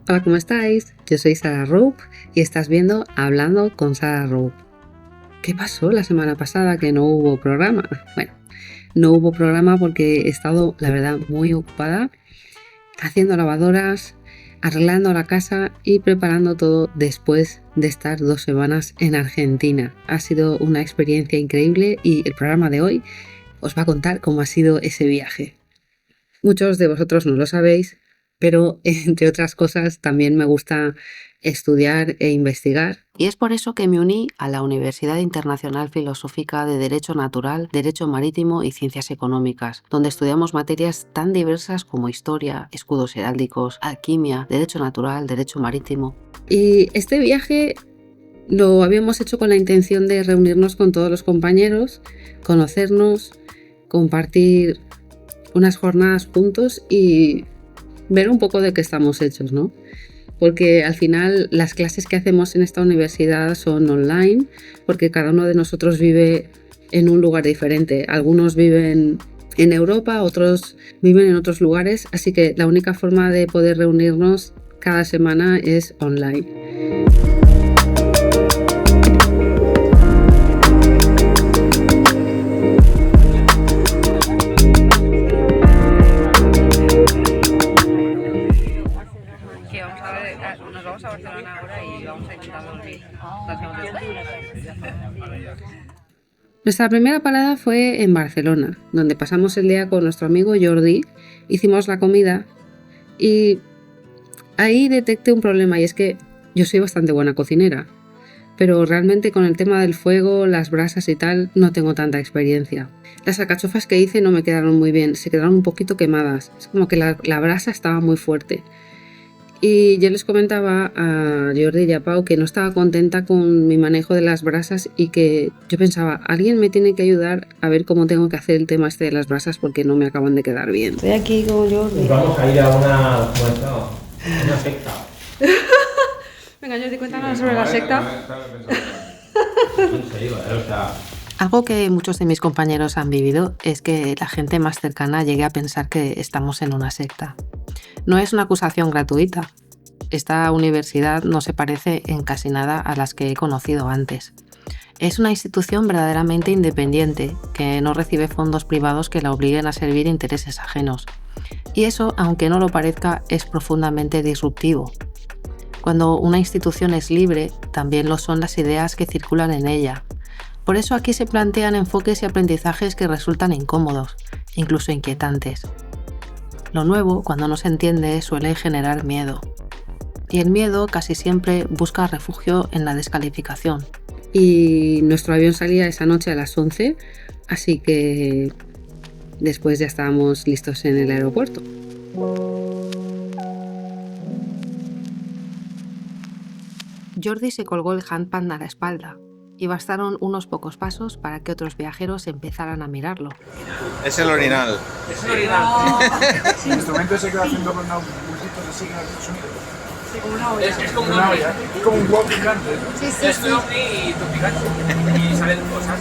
Hola, ¿cómo estáis? Yo soy Sara Rope y estás viendo Hablando con Sara Rope. ¿Qué pasó la semana pasada que no hubo programa? Bueno, no hubo programa porque he estado, la verdad, muy ocupada haciendo lavadoras, arreglando la casa y preparando todo después de estar 2 semanas en Argentina. Ha sido una experiencia increíble y el programa de hoy os va a contar cómo ha sido ese viaje. Muchos de vosotros no lo sabéis, pero entre otras cosas también me gusta estudiar e investigar. Y es por eso que me uní a la Universidad Internacional Filosófica de Derecho Natural, Derecho Marítimo y Ciencias Económicas, donde estudiamos materias tan diversas como historia, escudos heráldicos, alquimia, derecho natural, derecho marítimo. Y este viaje lo habíamos hecho con la intención de reunirnos con todos los compañeros, conocernos, compartir unas jornadas juntos y ver un poco de qué estamos hechos, ¿no? Porque al final las clases que hacemos en esta universidad son online, porque cada uno de nosotros vive en un lugar diferente. Algunos viven en Europa, otros viven en otros lugares, así que la única forma de poder reunirnos cada semana es online. Nos vamos a Barcelona ahora y vamos a intentar dormir. Nuestra primera parada fue en Barcelona, donde pasamos el día con nuestro amigo Jordi, hicimos la comida y ahí detecté un problema, y es que yo soy bastante buena cocinera, pero realmente con el tema del fuego, las brasas y tal, no tengo tanta experiencia. Las alcachofas que hice no me quedaron muy bien, se quedaron un poquito quemadas, es como que la brasa estaba muy fuerte. Y yo les comentaba a Jordi y a Pau que no estaba contenta con mi manejo de las brasas y que yo pensaba, alguien me tiene que ayudar a ver cómo tengo que hacer el tema este de las brasas porque no me acaban de quedar bien. Estoy aquí con Jordi. Vamos a ir a una secta. Venga, Jordi, cuéntanos sobre la secta. Algo que muchos de mis compañeros han vivido es que la gente más cercana llegue a pensar que estamos en una secta. No es una acusación gratuita. Esta universidad no se parece en casi nada a las que he conocido antes. Es una institución verdaderamente independiente, que no recibe fondos privados que la obliguen a servir intereses ajenos. Y eso, aunque no lo parezca, es profundamente disruptivo. Cuando una institución es libre, también lo son las ideas que circulan en ella. Por eso aquí se plantean enfoques y aprendizajes que resultan incómodos, incluso inquietantes. Lo nuevo, cuando no se entiende, suele generar miedo. Y el miedo casi siempre busca refugio en la descalificación. Y nuestro avión salía esa noche a las 11, así que después ya estábamos listos en el aeropuerto. Jordi se colgó el handpan a la espalda y bastaron unos pocos pasos para que otros viajeros empezaran a mirarlo. Es el orinal. Es el orinal. El instrumento se queda haciendo con unos bultitos así que hace sonido. Sí, como una olla. Es como Una olla, es como un huevo gigante. Es tu ovni y tu Pikachu. Y salen cosas.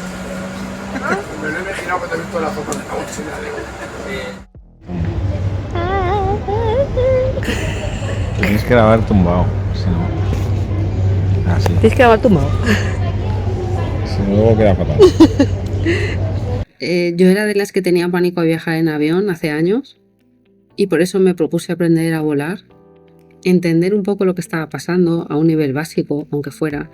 Me lo he imaginado cuando he visto la foto de la mochila. Tienes que grabar tumbado, si no. Así. Tienes que grabar tumbado. Si no, luego queda fatal. Yo era de las que tenía pánico a viajar en avión hace años y por eso me propuse aprender a volar, entender un poco lo que estaba pasando a un nivel básico, aunque fuera.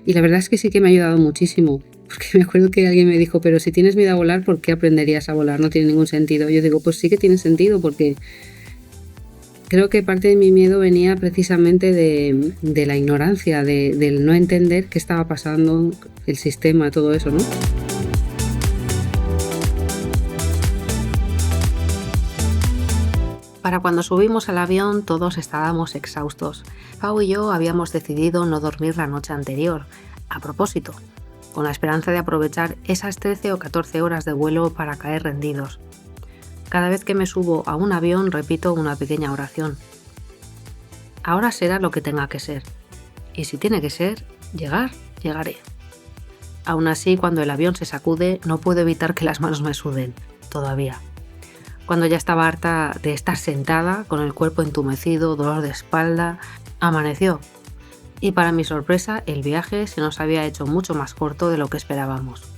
Y la verdad es que sí que me ha ayudado muchísimo, porque me acuerdo que alguien me dijo, pero si tienes miedo a volar, ¿por qué aprenderías a volar? No tiene ningún sentido. Yo digo, pues sí que tiene sentido, porque creo que parte de mi miedo venía precisamente de la ignorancia, del no entender qué estaba pasando, el sistema, todo eso, ¿no? Para cuando subimos al avión todos estábamos exhaustos. Pau y yo habíamos decidido no dormir la noche anterior, a propósito, con la esperanza de aprovechar esas 13 o 14 horas de vuelo para caer rendidos. Cada vez que me subo a un avión repito una pequeña oración. Ahora será lo que tenga que ser. Y si tiene que ser, llegar, llegaré. Aún así, cuando el avión se sacude, no puedo evitar que las manos me suden, todavía. Cuando ya estaba harta de estar sentada, con el cuerpo entumecido, dolor de espalda, amaneció. Y para mi sorpresa, el viaje se nos había hecho mucho más corto de lo que esperábamos.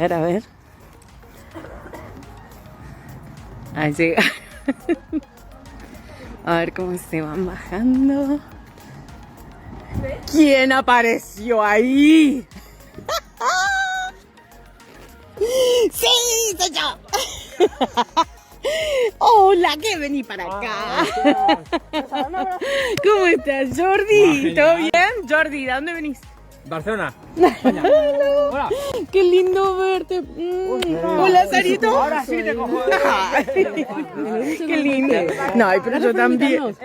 A ver. Ahí llega. A ver cómo se van bajando. ¿Quién apareció ahí? ¡Sí, soy yo! Hola, que vení para acá. ¿Cómo estás, Jordi? ¿Todo bien? Jordi, ¿de dónde venís? Barcelona. Hola. Qué lindo verte. Hola, Sarito. Ahora sí te cojo. Qué lindo. No, pero yo también.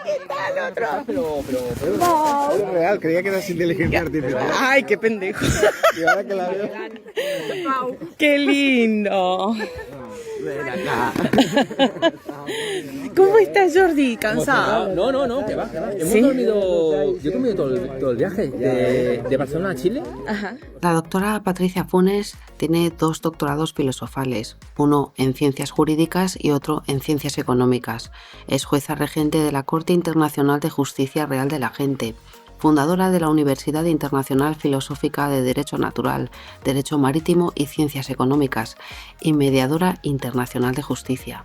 ¿Qué tal otro? Pero es real, creía que eras inteligencia artificial. Ay, qué pendejo. Y ahora que la veo. Qué lindo. Ven acá. ¿Cómo estás, Jordi? ¿Cansado? No, que va. Hemos ¿Sí? dormido. Yo he dormido todo el viaje de Barcelona a Chile. Ajá. La doctora Patricia Funes tiene 2 doctorados filosofales, uno en ciencias jurídicas y otro en ciencias económicas. Es jueza regente de la Corte Internacional de Justicia Real de la Gente, fundadora de la Universidad Internacional Filosófica de Derecho Natural, Derecho Marítimo y Ciencias Económicas, y mediadora internacional de justicia.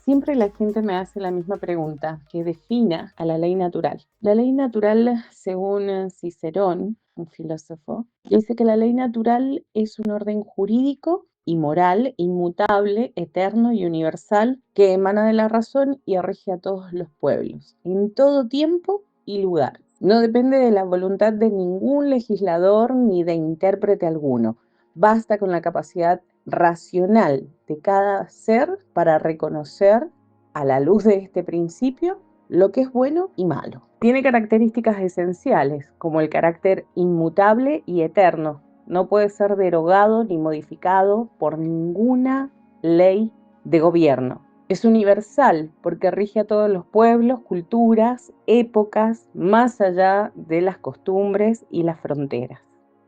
Siempre la gente me hace la misma pregunta, que defina a la ley natural. La ley natural, según Cicerón, un filósofo, dice que la ley natural es un orden jurídico y moral, inmutable, eterno y universal, que emana de la razón y rige a todos los pueblos, en todo tiempo y lugar. No depende de la voluntad de ningún legislador ni de intérprete alguno. Basta con la capacidad racional de cada ser para reconocer, a la luz de este principio, lo que es bueno y malo. Tiene características esenciales, como el carácter inmutable y eterno. No puede ser derogado ni modificado por ninguna ley de gobierno. Es universal porque rige a todos los pueblos, culturas, épocas, más allá de las costumbres y las fronteras.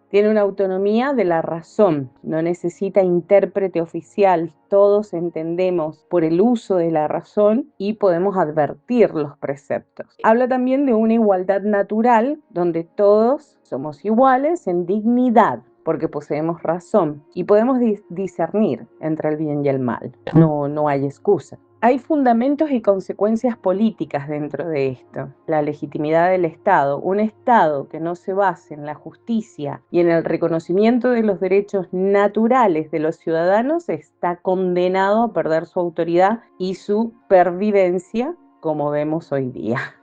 Tiene una autonomía de la razón, no necesita intérprete oficial, todos entendemos por el uso de la razón y podemos advertir los preceptos. Habla también de una igualdad natural donde todos somos iguales en dignidad, porque poseemos razón y podemos discernir entre el bien y el mal. No hay excusa. Hay fundamentos y consecuencias políticas dentro de esto. La legitimidad del Estado. Un Estado que no se base en la justicia y en el reconocimiento de los derechos naturales de los ciudadanos está condenado a perder su autoridad y su pervivencia, como vemos hoy día.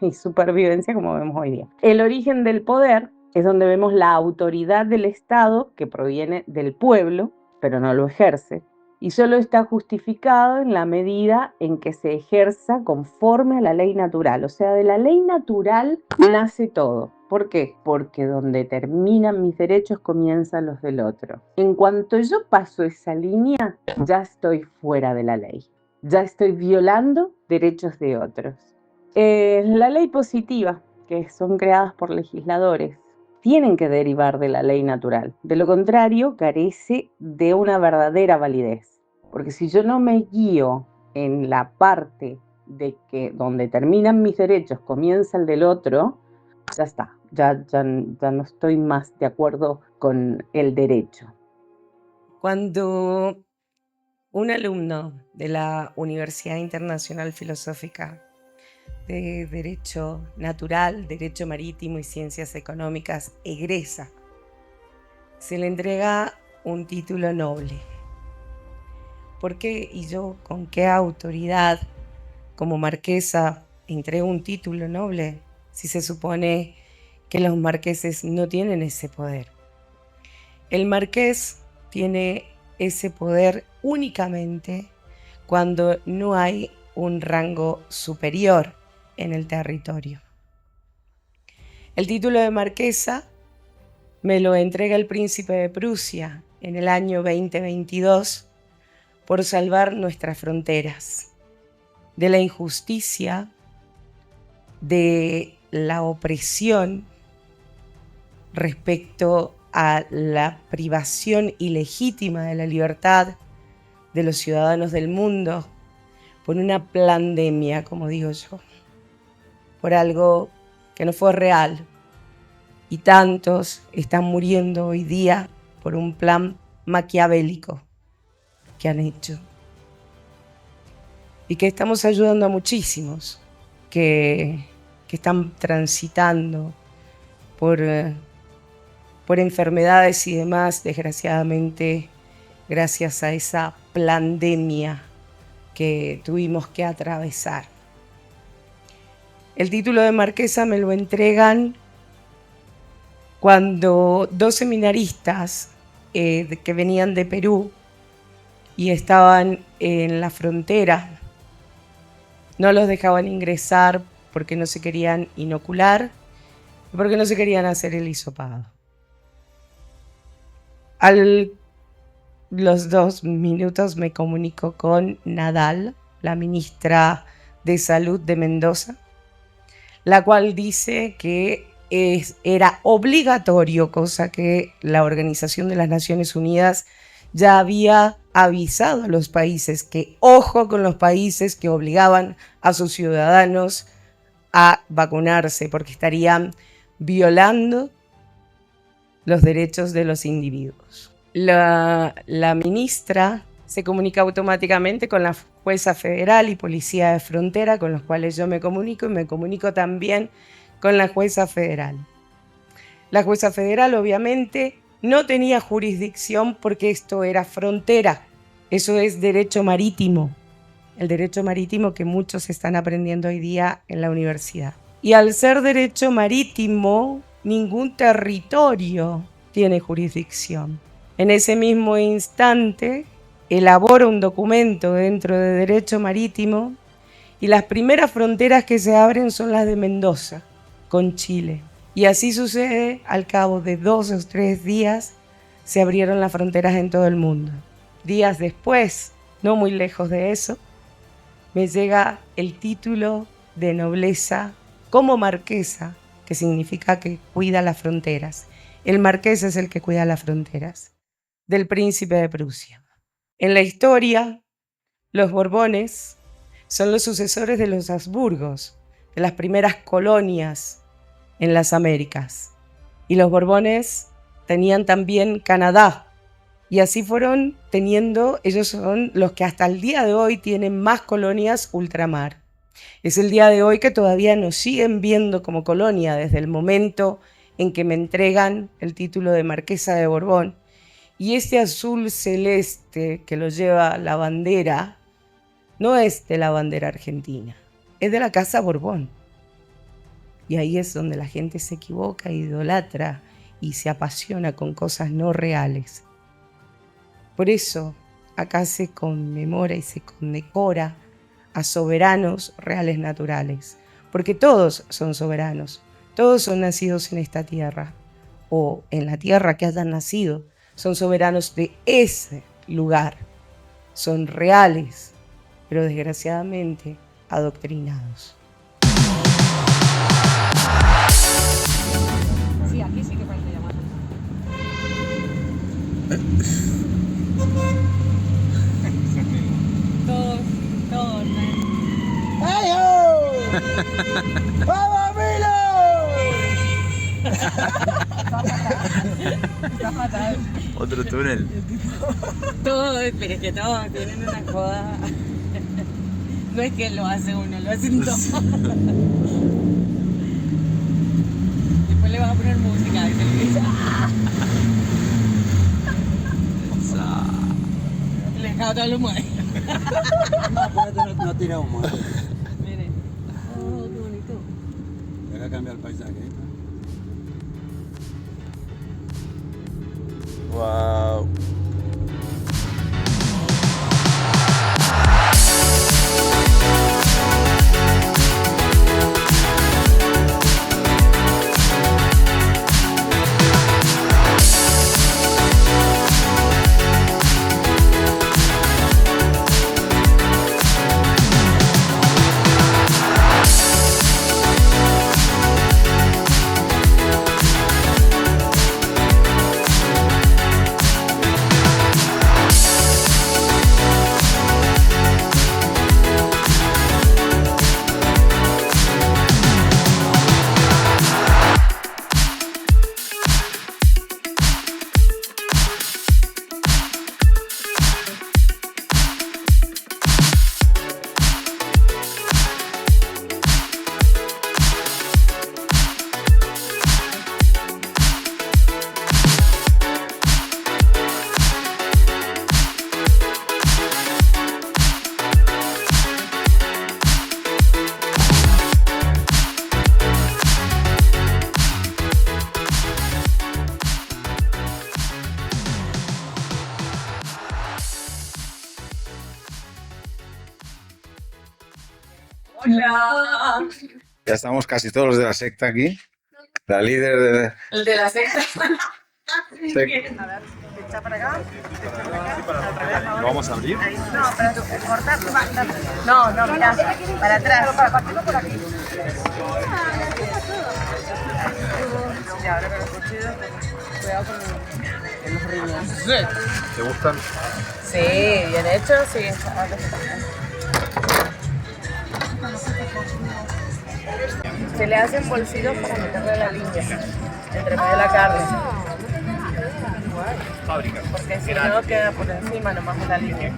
El origen del poder es donde vemos la autoridad del Estado que proviene del pueblo, pero no lo ejerce. Y solo está justificado en la medida en que se ejerza conforme a la ley natural. O sea, de la ley natural nace todo. ¿Por qué? Porque donde terminan mis derechos comienzan los del otro. En cuanto yo paso esa línea, ya estoy fuera de la ley. Ya estoy violando derechos de otros. La ley positiva, que son creadas por legisladores, tienen que derivar de la ley natural. De lo contrario, carece de una verdadera validez. Porque si yo no me guío en la parte de que donde terminan mis derechos comienza el del otro, ya está. Ya no estoy más de acuerdo con el derecho. Cuando un alumno de la Universidad Internacional Filosófica de Derecho Natural, Derecho Marítimo y Ciencias Económicas egresa, se le entrega un título noble. ¿Por qué? Y yo, ¿con qué autoridad como marquesa entrego un título noble? si se supone que los marqueses no tienen ese poder? El marqués tiene ese poder únicamente cuando no hay un rango superior en el territorio. El título de marquesa me lo entrega el príncipe de Prusia en el año 2022 por salvar nuestras fronteras de la injusticia, de la opresión respecto a la privación ilegítima de la libertad de los ciudadanos del mundo por una pandemia, como digo yo, por algo que no fue real. Y tantos están muriendo hoy día por un plan maquiavélico que han hecho. Y que estamos ayudando a muchísimos que están transitando por enfermedades y demás, desgraciadamente, gracias a esa pandemia que tuvimos que atravesar. El título de marquesa me lo entregan cuando 2 seminaristas que venían de Perú y estaban en la frontera, no los dejaban ingresar porque no se querían inocular y porque no se querían hacer el hisopado. A los 2 minutos me comunico con Nadal, la ministra de Salud de Mendoza, la cual dice que era obligatorio, cosa que la Organización de las Naciones Unidas ya había avisado a los países, que ojo con los países que obligaban a sus ciudadanos a vacunarse, porque estarían violando los derechos de los individuos. La ministra se comunica automáticamente con la jueza federal y policía de frontera, con los cuales yo me comunico, y me comunico también con la jueza federal. La jueza federal obviamente no tenía jurisdicción porque esto era frontera, eso es derecho marítimo, el derecho marítimo que muchos están aprendiendo hoy día en la universidad. Y al ser derecho marítimo, ningún territorio tiene jurisdicción. En ese mismo instante, elabora un documento dentro de derecho marítimo y las primeras fronteras que se abren son las de Mendoza con Chile. Y así sucede, al cabo de 2 o 3 días, se abrieron las fronteras en todo el mundo. Días después, no muy lejos de eso, me llega el título de nobleza como marquesa, que significa que cuida las fronteras. El marqués es el que cuida las fronteras, del príncipe de Prusia. En la historia, los Borbones son los sucesores de los Habsburgos, de las primeras colonias en las Américas. Y los Borbones tenían también Canadá. Y así fueron teniendo, ellos son los que hasta el día de hoy tienen más colonias ultramar. Es el día de hoy que todavía nos siguen viendo como colonia desde el momento en que me entregan el título de marquesa de Borbón. Y este azul celeste que lo lleva la bandera no es de la bandera argentina, es de la Casa Borbón. Y ahí es donde la gente se equivoca, idolatra y se apasiona con cosas no reales. Por eso acá se conmemora y se condecora a soberanos reales naturales, porque todos son soberanos, todos son nacidos en esta tierra, o en la tierra que hayan nacido, son soberanos de ese lugar, son reales, pero desgraciadamente adoctrinados. Sí, aquí sí que parece llamar. Todos, ¡Vamos, Milo! Está fatal. Otro túnel. Todos, pero es que todos tienen una joda. No es que lo hace uno, lo hacen todos. Después le vas a poner música y se le dice. Le dejaba todo el humo ahí. No tira humo. Miren. Oh, qué bonito. cambiar el paisaje. Wow. Hola. Ya estamos casi todos los de la secta aquí. La líder de... El de la secta. ¿Lo vamos a abrir? No, para cortarlo. No, no, mirá, para atrás. Para partirlo por aquí. Y ahora con los cuchillos, cuidado con los riñones. ¿Te gustan? Sí, bien hecho, sí. Se le hacen bolsillos para meterle la línea entre medio de la carne. Porque si no queda por encima nomás de la línea.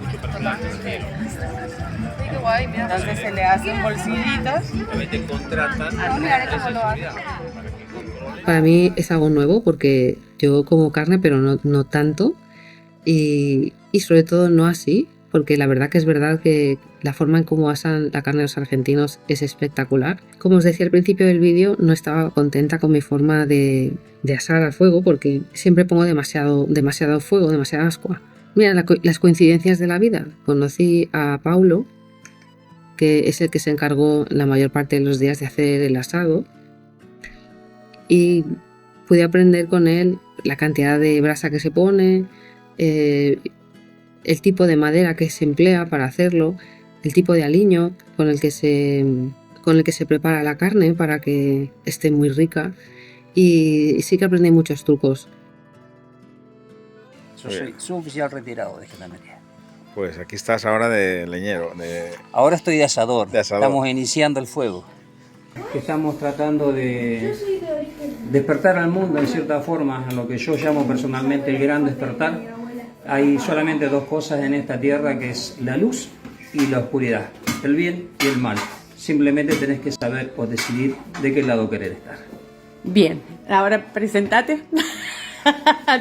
Entonces se le hacen bolsillitos. Para mí es algo nuevo porque yo como carne, pero no tanto. Y sobre todo no así, porque la verdad que es verdad que la forma en cómo asan la carne de los argentinos es espectacular. Como os decía al principio del vídeo, no estaba contenta con mi forma de asar al fuego porque siempre pongo demasiado fuego, demasiada ascua. Mira las coincidencias de la vida. Conocí a Paulo, que es el que se encargó la mayor parte de los días de hacer el asado, y pude aprender con él la cantidad de brasa que se pone, el tipo de madera que se emplea para hacerlo, el tipo de aliño con el que se prepara la carne para que esté muy rica, y sí que aprendí muchos trucos. Yo soy suboficial retirado de Gendarmería. Pues aquí estás ahora de leñero. Ahora estoy de asador. De asador. Estamos iniciando el fuego. Estamos tratando de despertar al mundo en cierta forma, a lo que yo llamo personalmente el gran despertar. Hay solamente dos cosas en esta tierra, que es la luz y la oscuridad, el bien y el mal. Simplemente tenés que saber o decidir de qué lado querer estar. Bien, ahora presentate.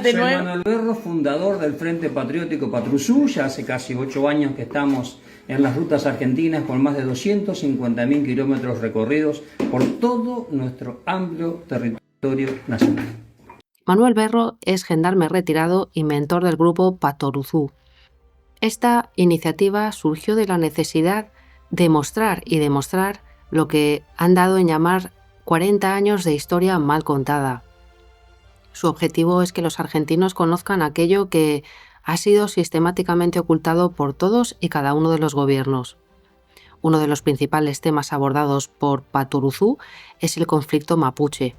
De Soy nuevo. Manuel Berro, fundador del Frente Patriótico Patrusú. Ya hace casi 8 años que estamos en las rutas argentinas con más de 250.000 kilómetros recorridos por todo nuestro amplio territorio nacional. Manuel Berro es gendarme retirado y mentor del grupo Patoruzú. Esta iniciativa surgió de la necesidad de mostrar y demostrar lo que han dado en llamar 40 años de historia mal contada. Su objetivo es que los argentinos conozcan aquello que ha sido sistemáticamente ocultado por todos y cada uno de los gobiernos. Uno de los principales temas abordados por Patoruzú es el conflicto mapuche.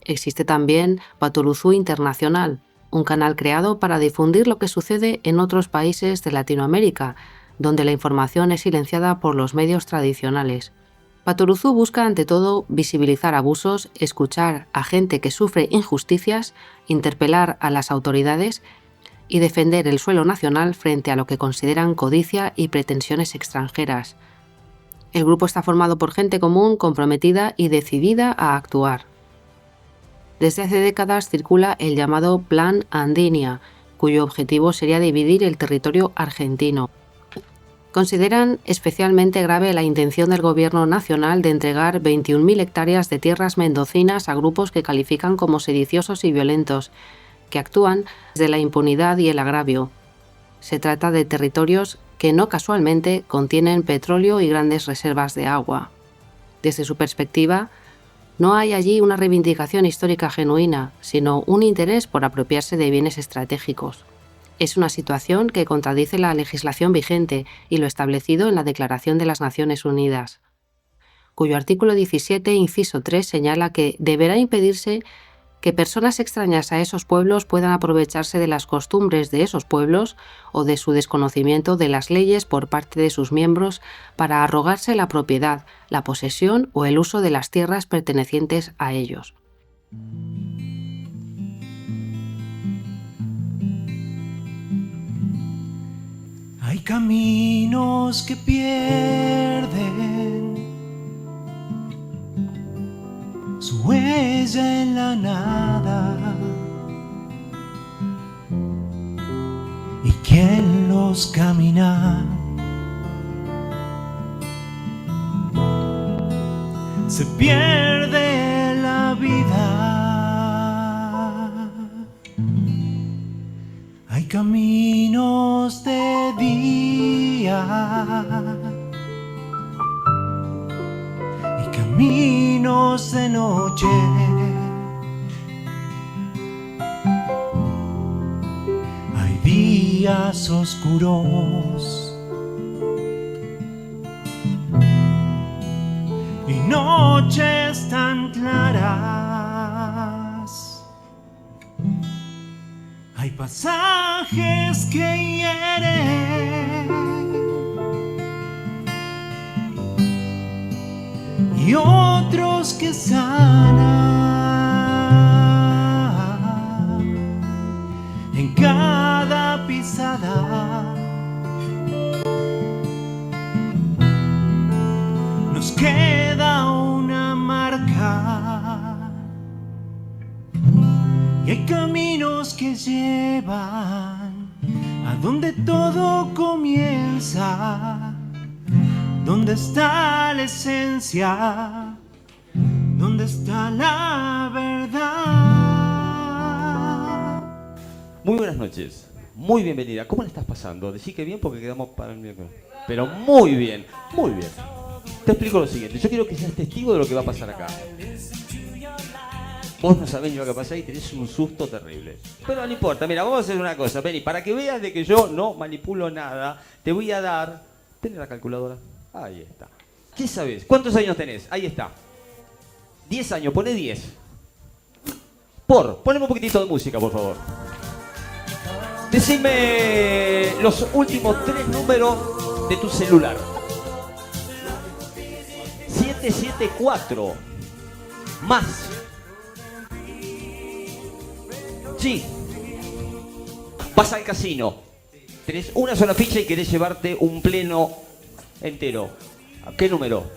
Existe también Patoruzú Internacional, un canal creado para difundir lo que sucede en otros países de Latinoamérica, donde la información es silenciada por los medios tradicionales. Patoruzú busca ante todo visibilizar abusos, escuchar a gente que sufre injusticias, interpelar a las autoridades y defender el suelo nacional frente a lo que consideran codicia y pretensiones extranjeras. El grupo está formado por gente común, comprometida y decidida a actuar. Desde hace décadas circula el llamado Plan Andinia, cuyo objetivo sería dividir el territorio argentino. Consideran especialmente grave la intención del Gobierno nacional de entregar 21.000 hectáreas de tierras mendocinas a grupos que califican como sediciosos y violentos, que actúan desde la impunidad y el agravio. Se trata de territorios que no casualmente contienen petróleo y grandes reservas de agua. Desde su perspectiva, no hay allí una reivindicación histórica genuina, sino un interés por apropiarse de bienes estratégicos. Es una situación que contradice la legislación vigente y lo establecido en la Declaración de las Naciones Unidas, cuyo artículo 17, inciso 3, señala que deberá impedirse que personas extrañas a esos pueblos puedan aprovecharse de las costumbres de esos pueblos o de su desconocimiento de las leyes por parte de sus miembros para arrogarse la propiedad, la posesión o el uso de las tierras pertenecientes a ellos. Hay caminos que pierden su huella en la nada, y quien los camina se pierde la vida. Hay caminos de día y caminos de noche. Hay días oscuros y noches tan claras. Hay pasajes que hieren y otros que sanan. En cada pisada nos queda una marca. Y hay caminos que llevan a donde todo comienza, donde está la esencia, donde está la verdad. Muy buenas noches, muy bienvenida. ¿Cómo la estás pasando? Decí que bien porque quedamos para el miércoles. Pero muy bien, muy bien. Te explico lo siguiente, yo quiero que seas testigo de lo que va a pasar acá. Vos no sabés ni lo que pasa y tenés un susto terrible. Pero no importa, mira, vamos a hacer una cosa, Penny. Para que veas de que yo no manipulo nada, te voy a dar... ¿Tenés la calculadora? Ahí está. ¿Qué sabés? ¿Cuántos años tenés? Ahí está. 10 años, poné 10. Poneme un poquitito de música, por favor. Decime los últimos 3 números de tu celular. 774. Más. Sí. Vas al casino. Tenés una sola ficha y querés llevarte un pleno entero. ¿A qué número?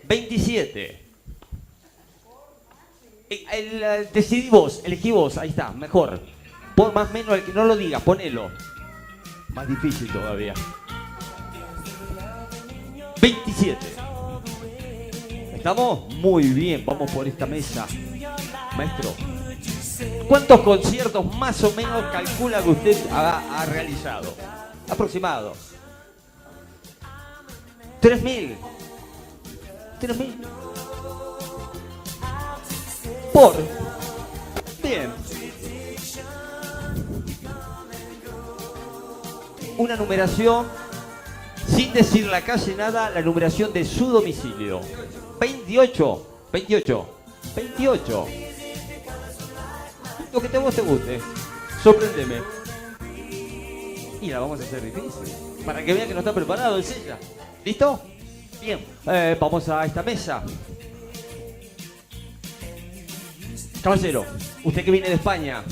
27. Decidí vos, elegí vos, ahí está, mejor. Pon más o menos, no lo digas, ponelo. Más difícil todavía. 27. ¿Estamos? Muy bien, vamos por esta mesa. Maestro, ¿cuántos conciertos más o menos calcula que usted ha realizado? Aproximado. 3.000. 3.000. Por. Bien. Una numeración, sin decir la calle nada, la numeración de su domicilio. 28. 28. 28. Lo que a vos te guste. Sorpréndeme. Y la vamos a hacer difícil. Para que vean que no está preparado, es ella. ¿Listo? Bien. Vamos a esta mesa. Caballero, usted que viene de España.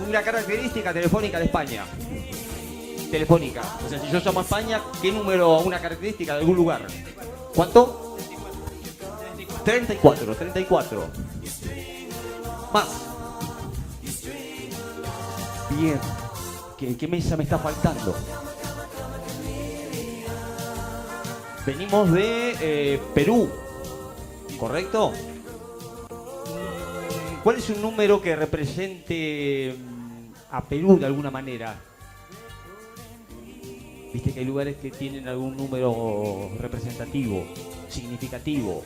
Una característica telefónica de España. Telefónica. O sea, si yo llamo a España, ¿qué número? Una característica de algún lugar. ¿Cuánto? 34, 34. Más. alguien. ¿Qué mesa me está faltando? Venimos de Perú, ¿correcto? ¿Cuál es un número que represente a Perú de alguna manera? Viste que hay lugares que tienen algún número representativo, significativo.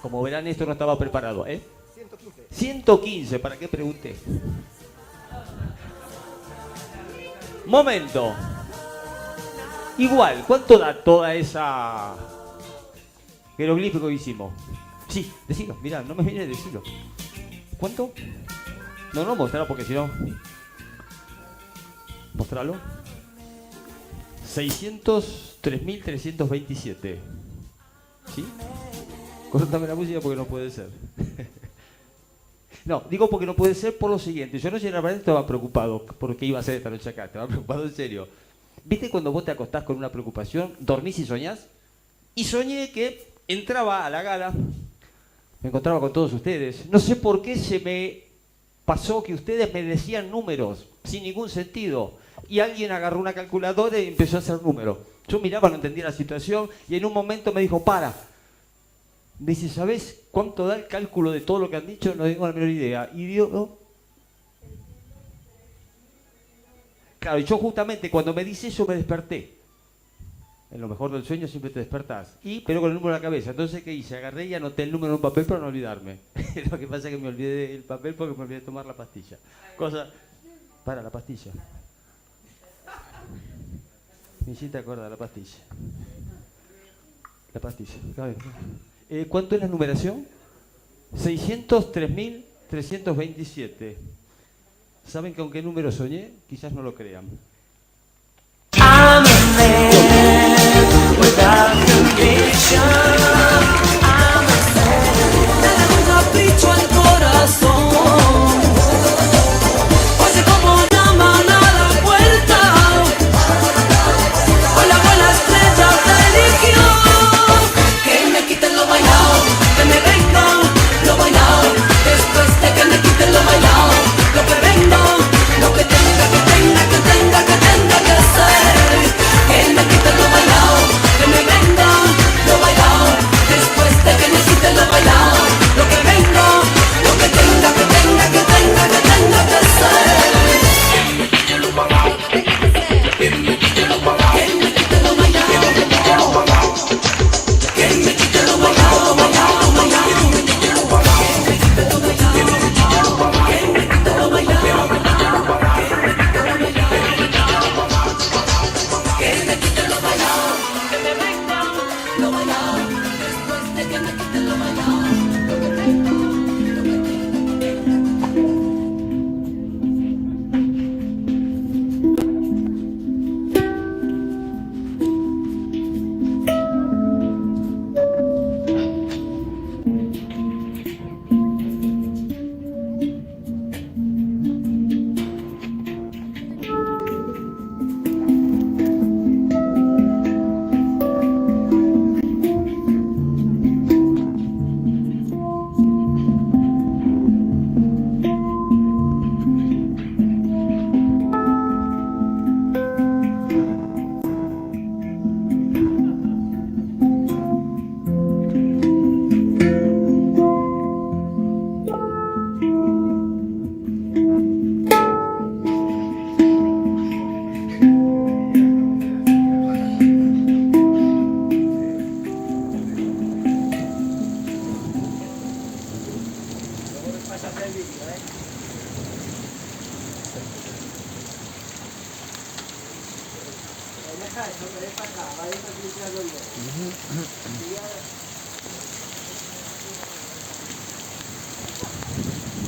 Como verán, esto no estaba preparado, ¿eh? 115. 115, ¿para qué pregunté? Momento. Igual, ¿cuánto da toda esa jeroglífico que hicimos? Sí, decilo, mirá, no me viene a decirlo. ¿Cuánto? No, mostralo porque si no... Mostralo. 603.327. ¿Sí? Cortame la música porque no puede ser. No, digo porque no puede ser por lo siguiente. Yo no sé, la verdad estaba preocupado por qué iba a hacer esta noche acá. Estaba preocupado en serio. ¿Viste cuando vos te acostás con una preocupación, dormís y soñás? Y soñé que entraba a la gala, me encontraba con todos ustedes. No sé por qué se me pasó que ustedes me decían números sin ningún sentido. Y alguien agarró una calculadora y empezó a hacer números. Yo miraba, no entendía la situación y en un momento me dijo, para. Me dice, ¿sabes cuánto da el cálculo de todo lo que han dicho? No tengo la menor idea. Y digo, ¿no? Claro, y yo justamente cuando me dice eso me desperté. En lo mejor del sueño siempre te despertás. Pero con el número en la cabeza. Entonces, ¿qué hice? Agarré y anoté el número en un papel para no olvidarme. Lo que pasa es que me olvidé del papel porque me olvidé de tomar la pastilla. Para, la pastilla. Me hiciste acordar, la pastilla. La pastilla. ¿Cuánto es la numeración? 603.327. ¿Saben con qué número soñé? Quizás no lo crean.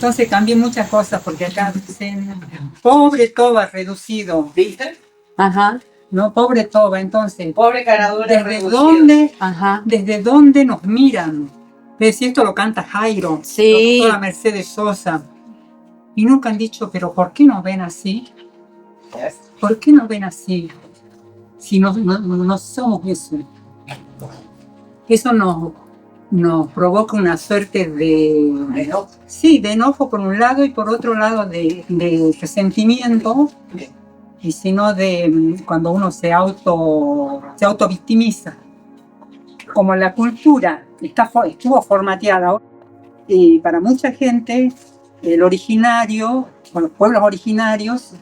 Entonces cambié muchas cosas porque acá dicen pobre Toba reducido. ¿Viste? Ajá. No, pobre Toba, entonces. Pobre Caradura ¿Desde dónde nos miran? ¿Ves? Esto lo canta Jairo, Sí. doctora Mercedes Sosa. Y nunca han dicho, pero ¿por qué nos ven así? ¿Por qué nos ven así? Si no somos eso. Eso nos provoca una suerte de enojo por un lado y por otro lado de resentimiento, y sino de cuando uno se autovictimiza. Como la cultura estuvo formateada, y para mucha gente el originario, o los pueblos originarios,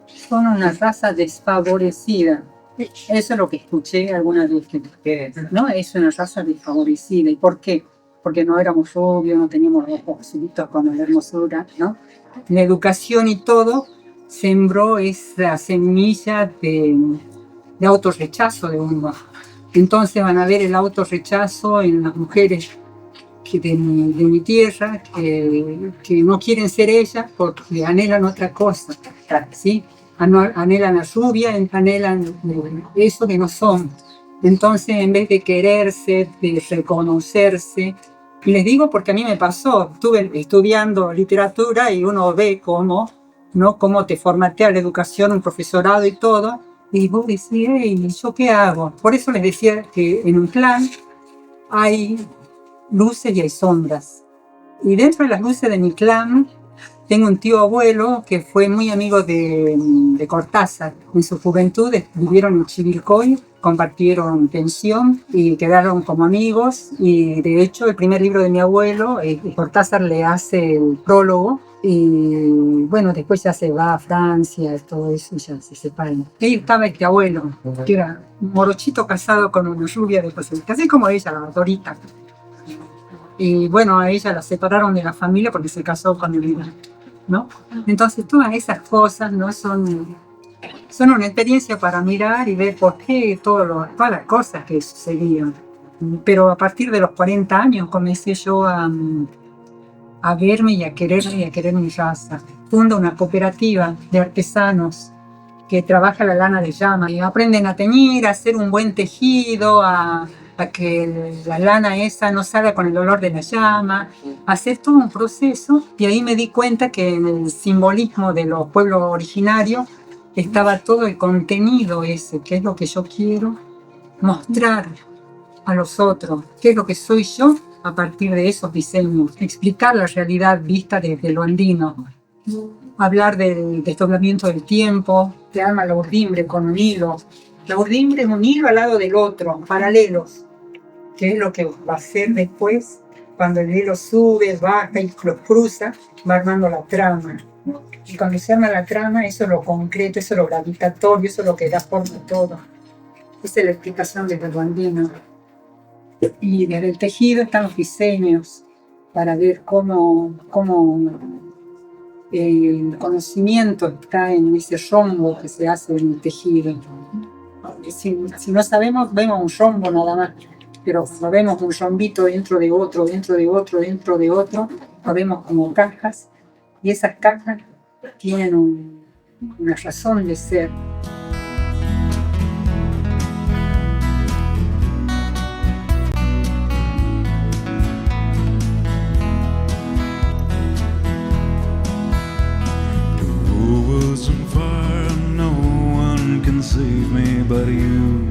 son una raza desfavorecida. Eso es lo que escuché alguna vez, ¿no? Es una raza desfavorecida. ¿Y por qué? Porque no éramos rubios, no teníamos los ojos azulitos con la hermosura, ¿no? La educación y todo sembró esa semilla de autorrechazo de uno. Entonces van a ver el autorrechazo en las mujeres de mi tierra, que no quieren ser ellas porque anhelan otra cosa, ¿sí? Anhelan la rubia, anhelan eso que no son. Entonces, en vez de quererse, de reconocerse, y les digo porque a mí me pasó, estuve estudiando literatura y uno ve cómo te formatea la educación, un profesorado y todo, y vos decís, ¿y yo qué hago? Por eso les decía que en un clan hay luces y hay sombras. Y dentro de las luces de mi clan, tengo un tío abuelo que fue muy amigo de Cortázar. En su juventud vivieron en Chivilcoy, compartieron pensión y quedaron como amigos. Y de hecho, el primer libro de mi abuelo, Cortázar le hace el prólogo. Y bueno, después ya se va a Francia, todo eso, y ya se separan. Ahí estaba este abuelo, que era un morochito casado con una rubia de José, casi como ella, la Dorita. Y bueno, a ella la separaron de la familia porque se casó con el hijo, ¿no? Entonces todas esas cosas, ¿no? son una experiencia para mirar y ver por qué todas las cosas que sucedían. Pero a partir de los 40 años comencé yo a verme y a querer mi raza. Fundo una cooperativa de artesanos que trabaja la lana de llama y aprenden a teñir, a hacer un buen tejido, a que la lana esa no salga con el olor de la llama, hacer todo un proceso. Y ahí me di cuenta que en el simbolismo de los pueblos originarios estaba todo el contenido ese, que es lo que yo quiero mostrar a los otros, qué es lo que soy yo a partir de esos diseños, explicar la realidad vista desde lo andino, hablar del desdoblamiento del tiempo, que arma la urdimbre con un hilo. La urdimbre es un hilo al lado del otro, paralelos, que es lo que va a hacer después, cuando el hilo sube, baja y los cruza, va armando la trama. Y cuando se arma la trama, eso es lo concreto, eso es lo gravitatorio, eso es lo que da forma a todo. Esa es la explicación desde lo andino. Y desde el tejido están los diseños, para ver cómo el conocimiento está en ese rombo que se hace en el tejido. Si no sabemos, vemos un rombo nada más, pero no vemos un rombito dentro de otro, dentro de otro, dentro de otro, lo vemos como cajas, y esas cajas tienen una razón de ser. Save me but you.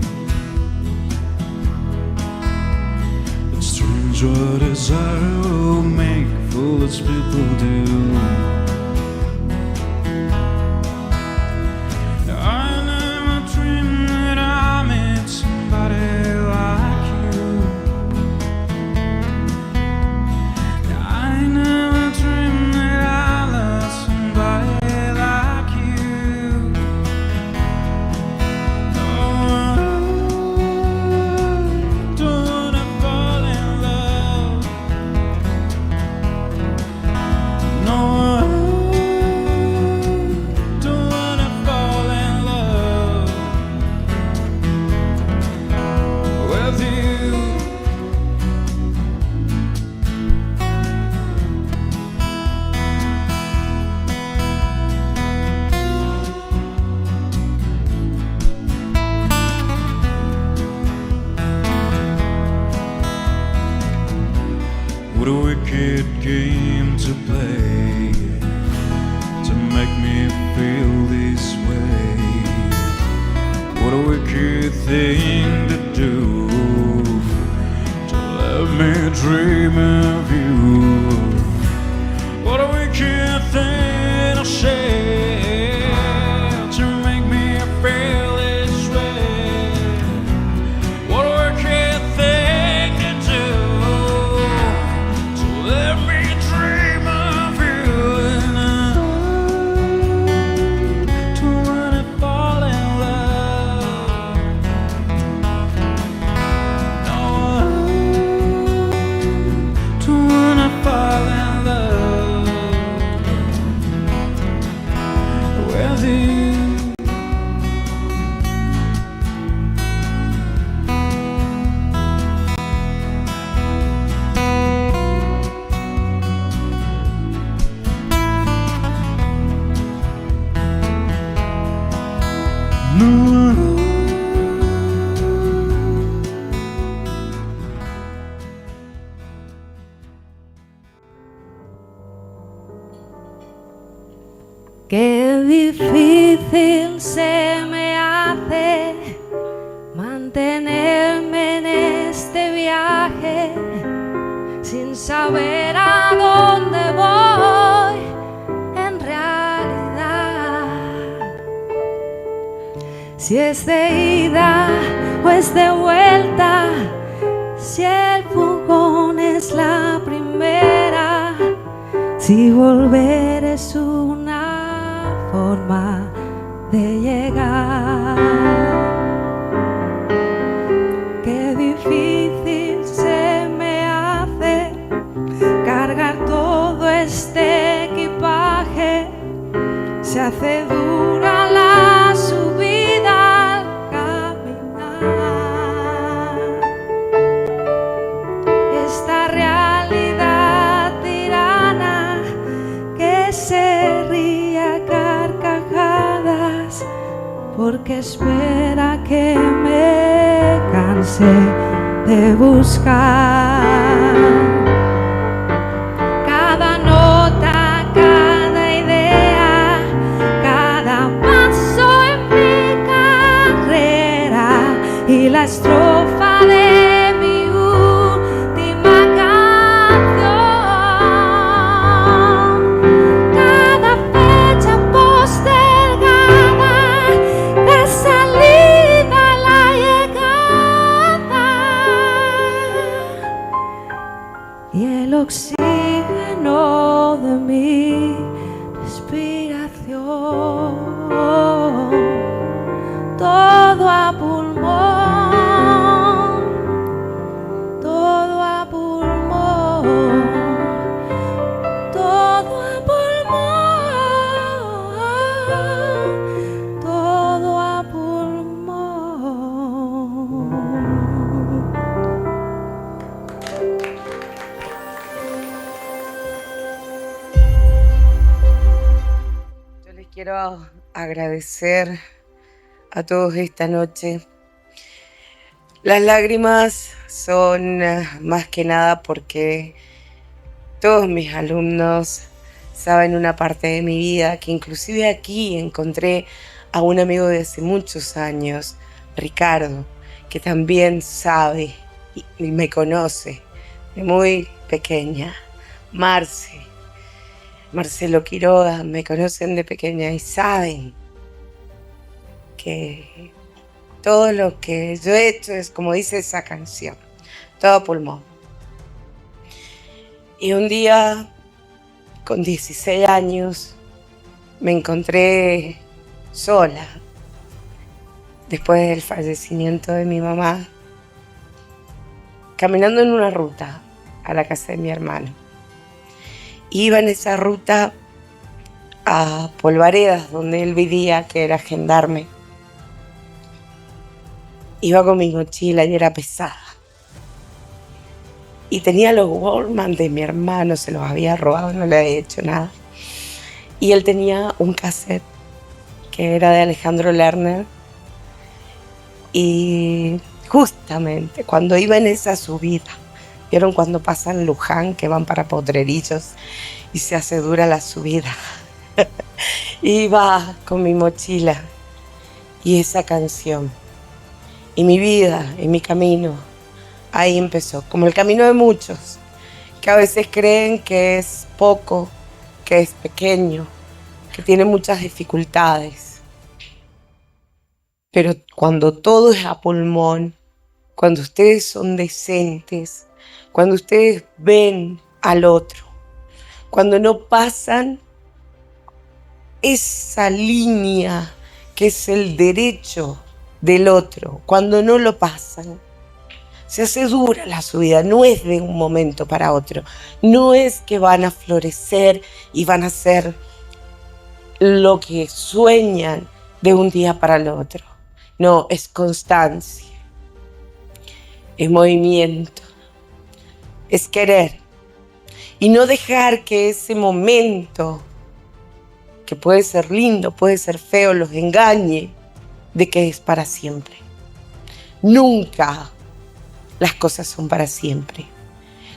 It's strange what desire will make foolish people do. I never dreamed that I met somebody like you. I never dreamed that I loved somebody. What a wicked game to play, to make me feel this way. What a wicked thing to do, to love me dream of you. What a wicked thing to say, to make me feel this way. What a wicked thing to do, to let me dream of you. And to wanna fall in love. No, to wanna fall in love with you. Qué difícil se me hace mantenerme en este viaje sin saber a dónde voy en realidad. Si es de ida o es de vuelta, si el fugón es la primera, si volver es una forma de llegar. Qué difícil se me hace cargar todo este equipaje. Se hace dura la subida al caminar. Esta realidad tirana que se ríe a carcajadas porque espera que me canse de buscar. Cada nota, cada idea, cada paso en mi carrera y la estrofa de mi última canción. Cada fecha postergada, la salida, la llegada y el oxígeno de mi respiración. Todo a pulmón, todo a pulmón, todo a pulmón, todo a pulmón. Yo les quiero agradecer a todos esta noche. Las lágrimas son más que nada porque todos mis alumnos saben una parte de mi vida, que inclusive aquí encontré a un amigo de hace muchos años, Ricardo, que también sabe y me conoce de muy pequeña. Marcelo Quiroga, me conocen de pequeña y saben que todo lo que yo he hecho es como dice esa canción, todo a pulmón. Y un día, con 16 años, me encontré sola, después del fallecimiento de mi mamá, caminando en una ruta a la casa de mi hermano. Iba en esa ruta a Polvaredas, donde él vivía, que era gendarme. Iba con mi mochila y era pesada. Y tenía los Walkman de mi hermano, se los había robado, no le había hecho nada. Y él tenía un cassette que era de Alejandro Lerner. Y justamente cuando iba en esa subida, ¿vieron cuando pasan Luján, que van para Potrerillos y se hace dura la subida? Iba con mi mochila y esa canción. Y mi vida y mi camino ahí empezó, como el camino de muchos, que a veces creen que es poco, que es pequeño, que tiene muchas dificultades. Pero cuando todo es a pulmón, cuando ustedes son decentes, cuando ustedes ven al otro, cuando no pasan esa línea que es el derecho del otro, cuando no lo pasan, se hace dura la subida, no es de un momento para otro, no es que van a florecer y van a hacer lo que sueñan de un día para el otro, no, es constancia, es movimiento, es querer y no dejar que ese momento, que puede ser lindo, puede ser feo, los engañe de que es para siempre. Nunca las cosas son para siempre.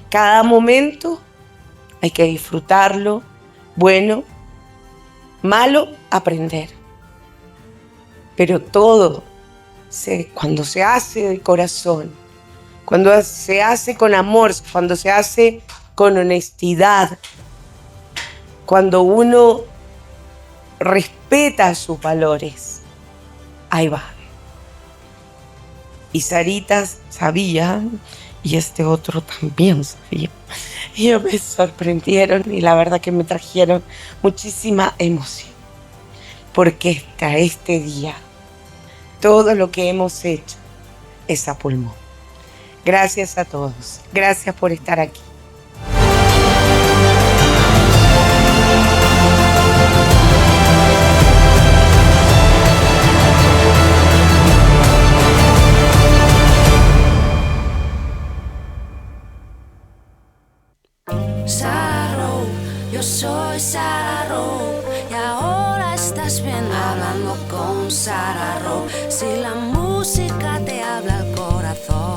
Cada momento hay que disfrutarlo, bueno, malo, aprender. Pero todo, cuando se hace de corazón, cuando se hace con amor, cuando se hace con honestidad, cuando uno respeta sus valores, ahí va. Y Sarita sabía, y este otro también sabía. Y ellos me sorprendieron y la verdad que me trajeron muchísima emoción. Porque hasta este día, todo lo que hemos hecho es a pulmón. Gracias a todos. Gracias por estar aquí. Sarah Rowe, yo soy Sarah Rowe y ahora estás bien hablando con Sarah Rowe. Si la música te habla al corazón.